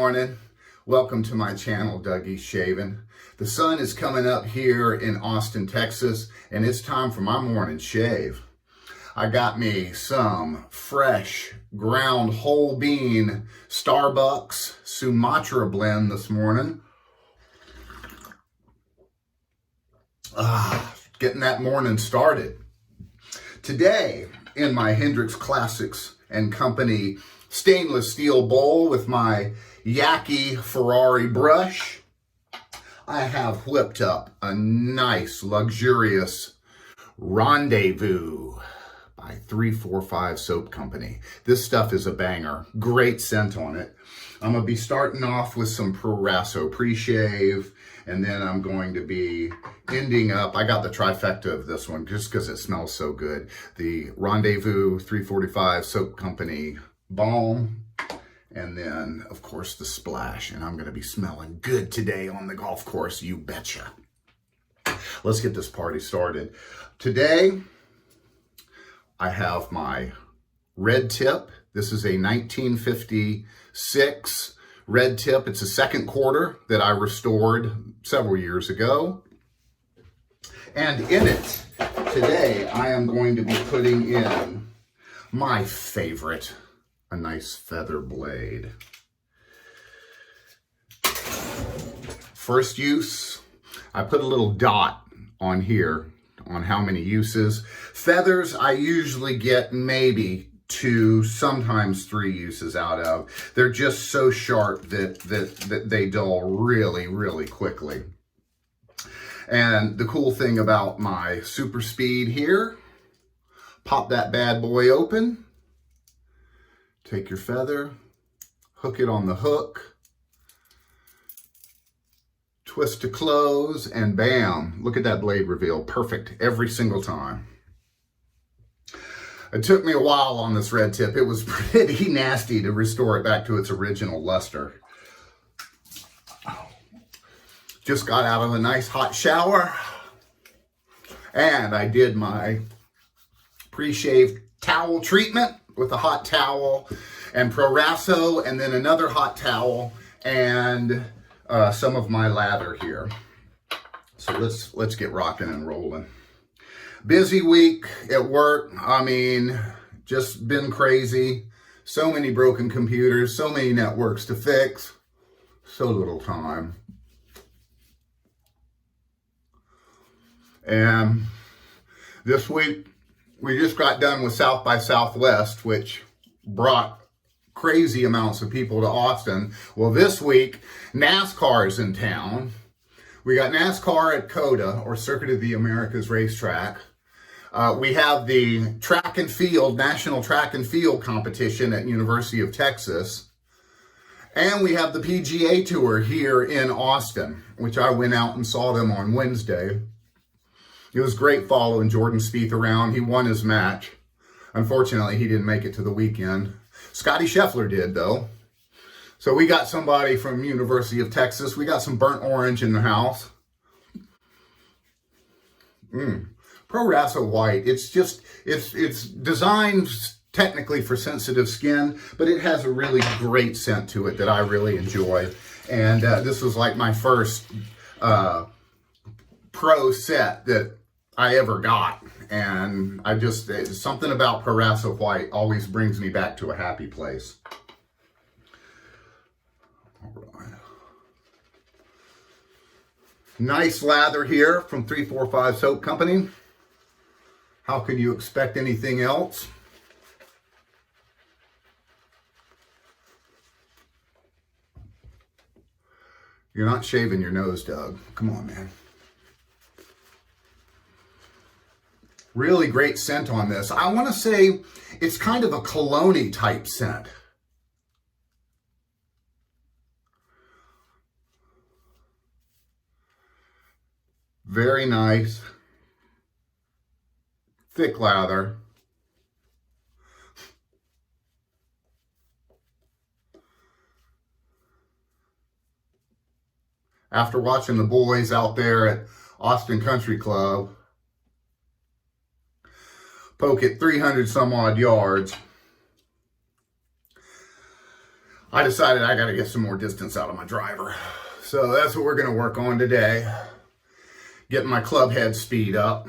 morning. Welcome to my channel, Dougie's Shaving. The sun is coming up here in Austin, Texas, and it's time for my morning shave. I got me some fresh ground whole bean Starbucks Sumatra blend this morning. Getting that morning started. Today, in my Hendrix Classics and Company stainless steel bowl with my Yaqi Ferrari brush, I have whipped up a nice, luxurious Rendezvous by 345 Soap Company. This stuff is a banger. Great scent on it. I'm going to be starting off with some Proraso pre-shave, and then I'm going to be ending up, I got the trifecta of this one just because it smells so good. The Rendezvous 345 Soap Company balm, and then, of course, the splash. And I'm going to be smelling good today on the golf course, you betcha. Let's get this party started. Today, I have my red tip. This is a 1956 red tip. It's a second quarter that I restored several years ago. And in it, today, I am going to be putting in my favorite, a nice feather blade. First use, I put a little dot on here on how many uses. Feathers, I usually get maybe 2, sometimes 3 uses out of. They're just so sharp that they dull really, really quickly. And the cool thing about my super speed here, pop that bad boy open, take your feather, hook it on the hook, twist to close, and bam, look at that blade reveal. Perfect every single time. It took me a while on this red tip. It was pretty nasty to restore it back to its original luster. Just got out of a nice hot shower, and I did my pre-shave towel treatment with a hot towel and Proraso, and then another hot towel and some of my lather here. So let's get rocking and rolling. Busy week at work. I mean, just been crazy. So many broken computers, so many networks to fix, so little time. And this week, we just got done with South by Southwest, which brought crazy amounts of people to Austin. Well, this week, NASCAR's in town. We got NASCAR at COTA, or Circuit of the Americas racetrack. We have the track and field, National Track and Field competition at University of Texas. And we have the PGA Tour here in Austin, which I went out and saw them on Wednesday. It was great following Jordan Spieth around. He won his match. Unfortunately, he didn't make it to the weekend. Scotty Scheffler did, though. So we got somebody from University of Texas. We got some burnt orange in the house. Proraso white. It's designed technically for sensitive skin, but it has a really great scent to it that I really enjoy. And this was like my first pro set that I ever got, and something about Proraso white always brings me back to a happy place. All right. Nice lather here from 345 Soap Company. How can you expect anything else? You're not shaving your nose, Doug. Come on, man. Really great scent on this. I want to say it's kind of a cologne-y type scent. Very nice. Thick lather. After watching the boys out there at Austin Country Club poke it 300 some odd yards, I decided I got to get some more distance out of my driver. So that's what we're going to work on today. Getting my club head speed up.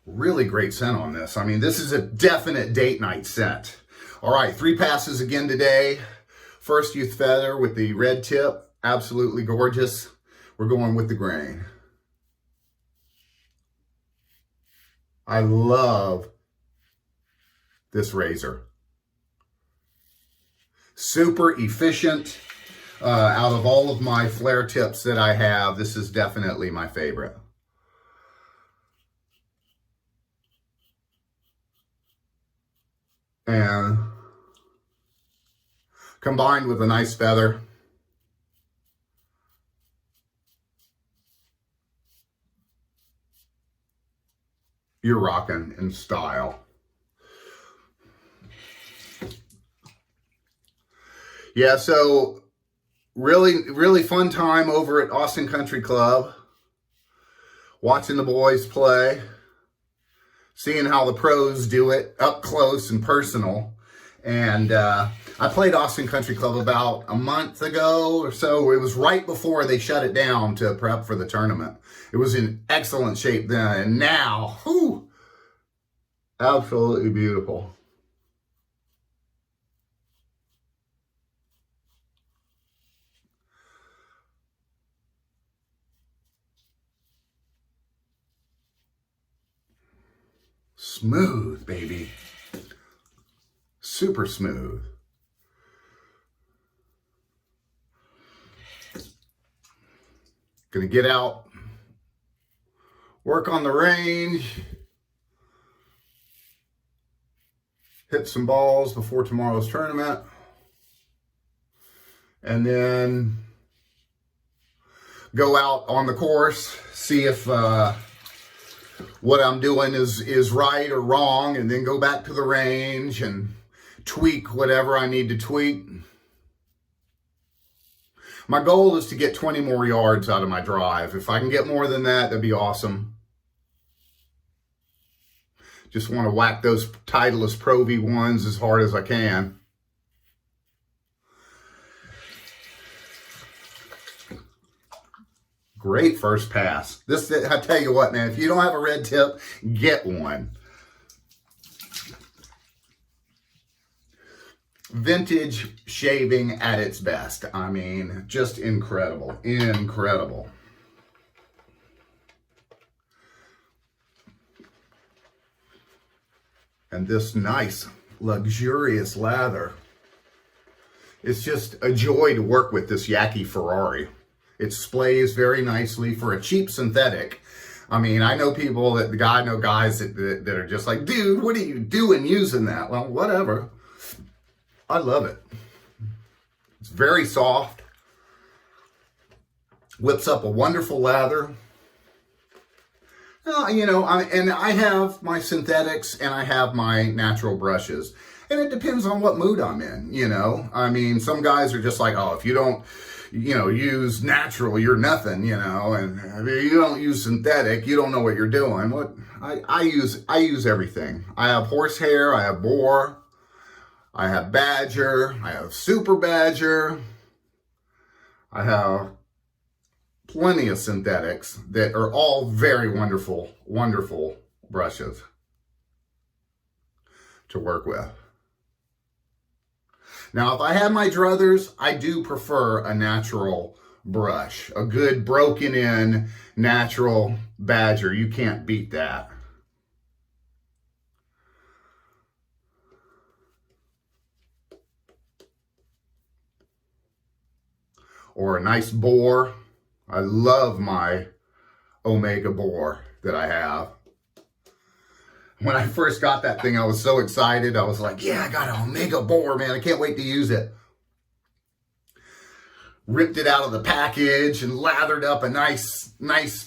Really great scent on this. I mean, this is a definite date night scent. All right, 3 passes again today. First youth feather with the red tip. Absolutely gorgeous. We're going with the grain. I love this razor. Super efficient. Out of all of my flare tips that I have, this is definitely my favorite. And combined with a nice feather, you're rocking in style. Yeah, so really fun time over at Austin Country Club, watching the boys play, seeing how the pros do it up close and personal. And I played Austin Country Club about a month ago or so. It was right before they shut it down to prep for the tournament. It was in excellent shape then, and now, whew, absolutely beautiful. Smooth, baby. Super smooth. Gonna get out, work on the range, hit some balls before tomorrow's tournament, and then go out on the course, see if what I'm doing is right or wrong, and then go back to the range and tweak whatever I need to tweak. My goal is to get 20 more yards out of my drive. If I can get more than that, that'd be awesome. Just want to whack those Titleist Pro V1s as hard as I can. Great first pass. This, I tell you what, man, if you don't have a red tip, get one. Vintage shaving at its best. I mean, just incredible, incredible. And this nice, luxurious lather. It's just a joy to work with this Yaqi Ferrari. It splays very nicely for a cheap synthetic. I mean, I know people that, I know guys that are just like, dude, what are you doing using that? Well, whatever. I love it. It's very soft. Whips up a wonderful lather. You know, I have my synthetics and I have my natural brushes. And it depends on what mood I'm in, you know. I mean, some guys are just like, oh, if you don't, you know, use natural, you're nothing, you know. And if you don't use synthetic, you don't know what you're doing. What I use everything. I have horsehair, I have boar, I have badger, I have super badger, I have plenty of synthetics that are all very wonderful, wonderful brushes to work with. Now, if I have my druthers, I do prefer a natural brush, a good broken in natural badger. You can't beat that. Or a nice boar. I love my Omega boar that I have. When I first got that thing, I was so excited. I was like, yeah, I got an Omega boar, man. I can't wait to use it. Ripped it out of the package and lathered up a nice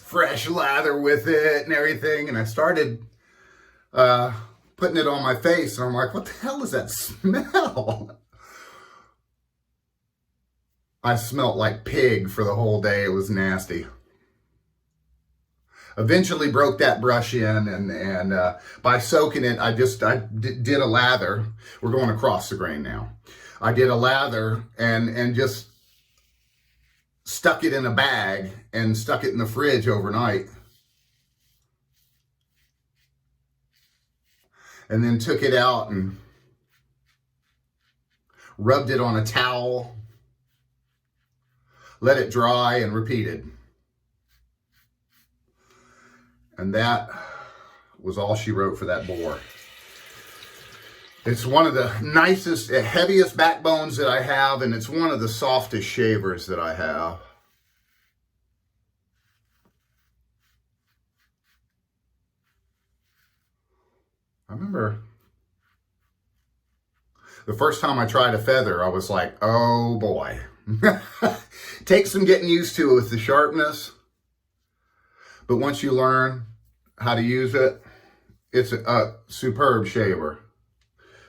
fresh lather with it and everything. And I started putting it on my face. And I'm like, what the hell is that smell? I smelled like pig for the whole day. It was nasty. Eventually broke that brush in, and by soaking it, I did a lather. We're going across the grain now. I did a lather and just stuck it in a bag and stuck it in the fridge overnight. And then took it out and rubbed it on a towel, let it dry, and repeated. And that was all she wrote for that boar. It's one of the nicest, heaviest backbones that I have, and it's one of the softest shavers that I have. I remember the first time I tried a feather, I was like, oh boy. Takes some getting used to with the sharpness. But once you learn how to use it, it's a superb shaver.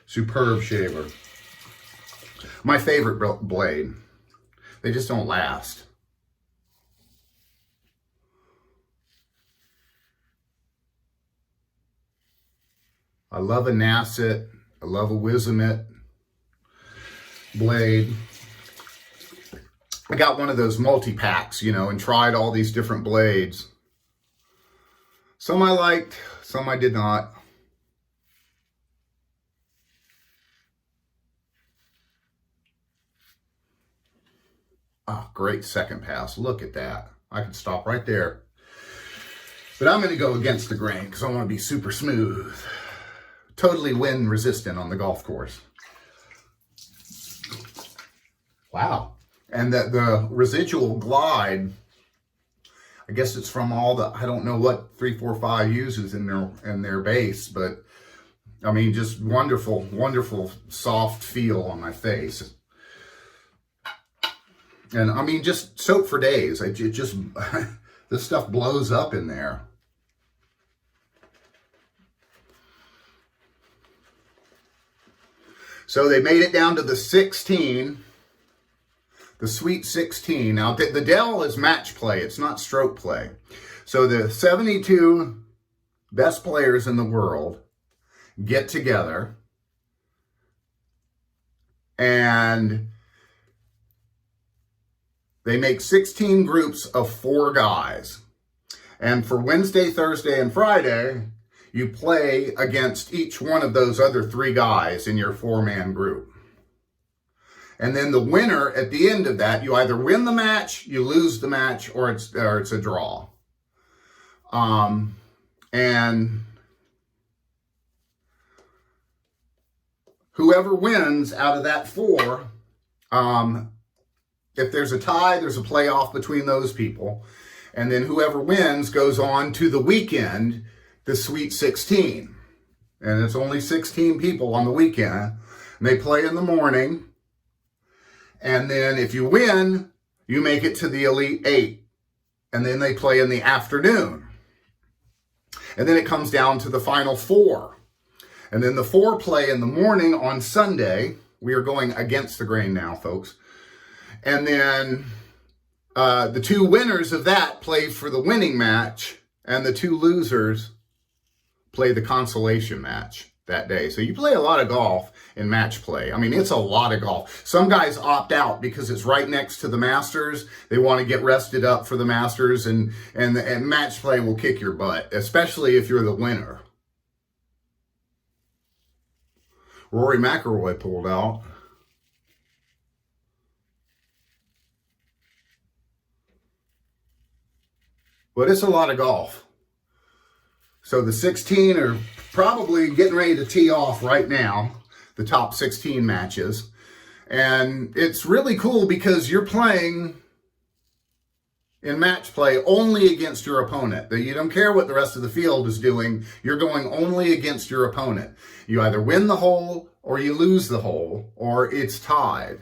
Superb shaver. My favorite blade. They just don't last. I love a Nasset. I love a Wizamit blade. I got one of those multi-packs, you know, and tried all these different blades. Some I liked, some I did not. Oh, great second pass. Look at that. I can stop right there. But I'm going to go against the grain because I want to be super smooth. Totally wind resistant on the golf course. Wow. And the residual glide, I guess it's from all the, I don't know what 345 uses in their base, but I mean, just wonderful, wonderful soft feel on my face. And I mean, just soak for days. It just, this stuff blows up in there. So they made it down to the 16, the Sweet 16. Now, the Dell is match play. It's not stroke play. So the 72 best players in the world get together and they make 16 groups of 4 guys. And for Wednesday, Thursday, and Friday, you play against each one of those other 3 guys in your 4-man group. And then the winner at the end of that, you either win the match, you lose the match, or it's a draw. And whoever wins out of that 4, if there's a tie, there's a playoff between those people. And then whoever wins goes on to the weekend, the Sweet 16. And it's only 16 people on the weekend. And they play in the morning. And then if you win, you make it to the Elite 8. And then they play in the afternoon. And then it comes down to the final 4. And then the 4 play in the morning on Sunday. We are going against the grain now, folks. And then the 2 winners of that play for the winning match. And the 2 losers play the consolation match that day. So you play a lot of golf in match play. I mean, it's a lot of golf. Some guys opt out because it's right next to the Masters. They want to get rested up for the Masters, and match play will kick your butt, especially if you're the winner. Rory McIlroy pulled out. But it's a lot of golf. So the 16 are probably getting ready to tee off right now, the top 16 matches. And it's really cool because you're playing in match play only against your opponent. You don't care what the rest of the field is doing. You're going only against your opponent. You either win the hole or you lose the hole, or it's tied.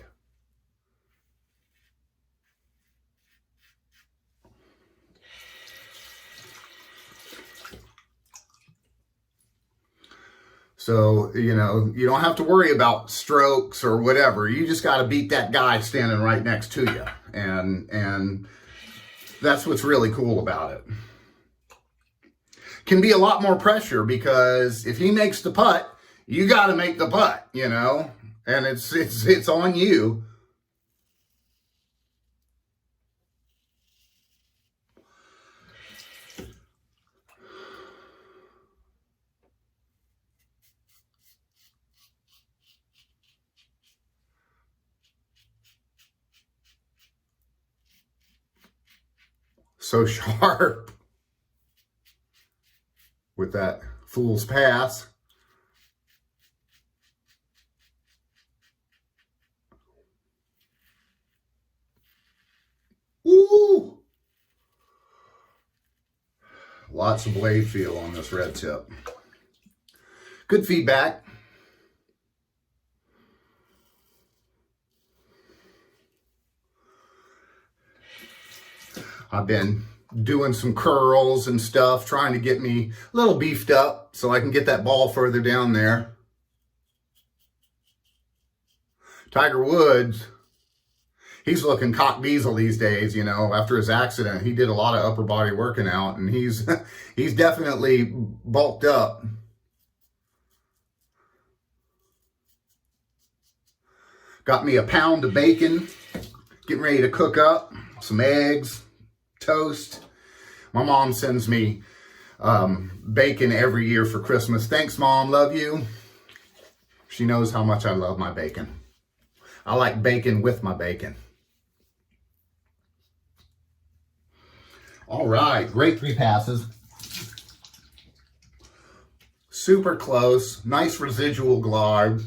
So, you know, you don't have to worry about strokes or whatever. You just got to beat that guy standing right next to you. And that's what's really cool about it. can be a lot more pressure, because if he makes the putt, you got to make the putt, you know, and it's on you. So sharp with that fool's pass. Woo! Lots of blade feel on this red tip. Good feedback. I've been doing some curls and stuff, trying to get me a little beefed up so I can get that ball further down there. Tiger Woods, he's looking cock diesel these days, you know. After his accident, he did a lot of upper body working out, and he's definitely bulked up. Got me a pound of bacon, getting ready to cook up some eggs, toast. My mom sends me bacon every year for Christmas. Thanks, Mom. Love you. She knows how much I love my bacon. I like bacon with my bacon. All right, great 3 passes. Super close, nice residual glide.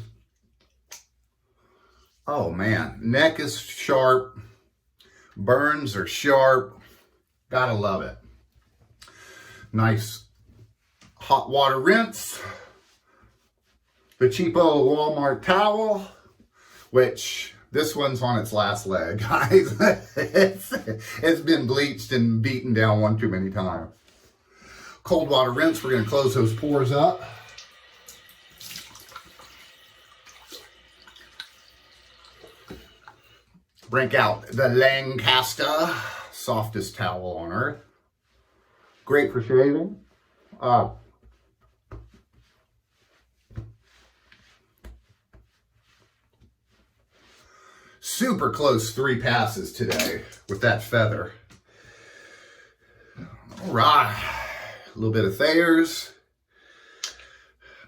Oh man, neck is sharp, burns are sharp. Gotta love it. Nice hot water rinse. The cheapo Walmart towel, which this one's on its last leg, guys. It's been bleached and beaten down one too many times. Cold water rinse, we're gonna close those pores up. Break out the Lancaster, softest towel on earth. Great for shaving. Super close 3 passes today with that feather. All right, a little bit of Thayers.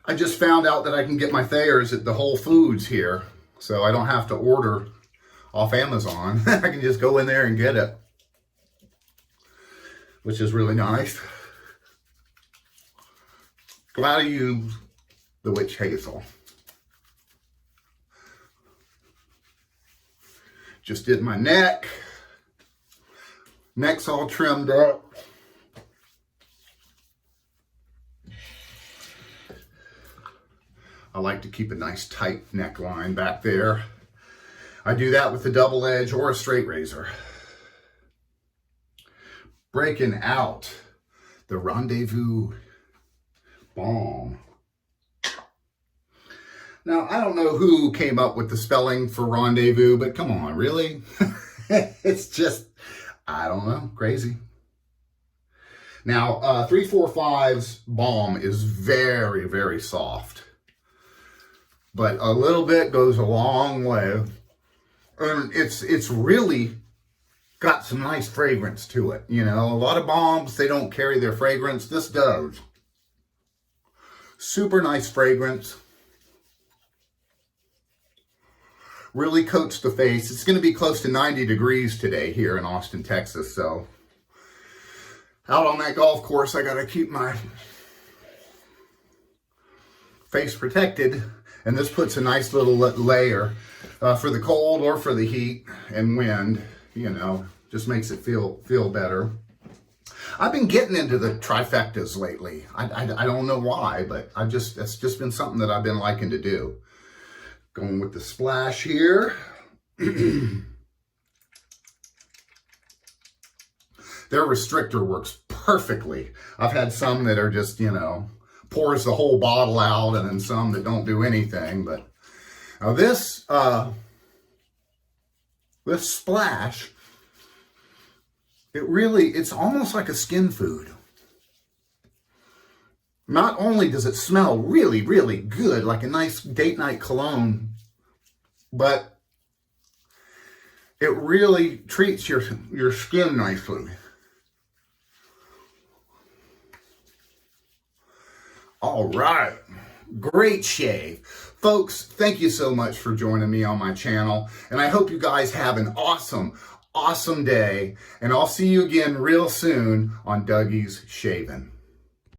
I just found out that I can get my Thayers at the Whole Foods here, so I don't have to order off Amazon. I can just go in there and get it, which is really nice. Glad I used the witch hazel. Just did my neck. Neck's all trimmed up. I like to keep a nice tight neckline back there. I do that with a double edge or a straight razor. Breaking out the Rendezvous balm. Now, I don't know who came up with the spelling for rendezvous, but come on, really? It's just, I don't know, crazy. Now, 345's balm is very, very soft, but a little bit goes a long way. And it's really got some nice fragrance to it. You know, a lot of balms, they don't carry their fragrance. This does. Super nice fragrance. Really coats the face. It's going to be close to 90 degrees today here in Austin, Texas. So out on that golf course, I got to keep my face protected. And this puts a nice little layer for the cold or for the heat and wind. You know, just makes it feel better. I've been getting into the trifectas lately. I don't know why, but it's just been something that I've been liking to do. Going with the splash here. Their restrictor works perfectly. I've had some that are just, you know, pours the whole bottle out, and then some that don't do anything. But now this splash, it's almost like a skin food. Not only does it smell really, really good, like a nice date night cologne, but it really treats your skin nicely. All right. Great shave. Folks, thank you so much for joining me on my channel. And I hope you guys have an awesome day. And I'll see you again real soon on Dougie's Shaving.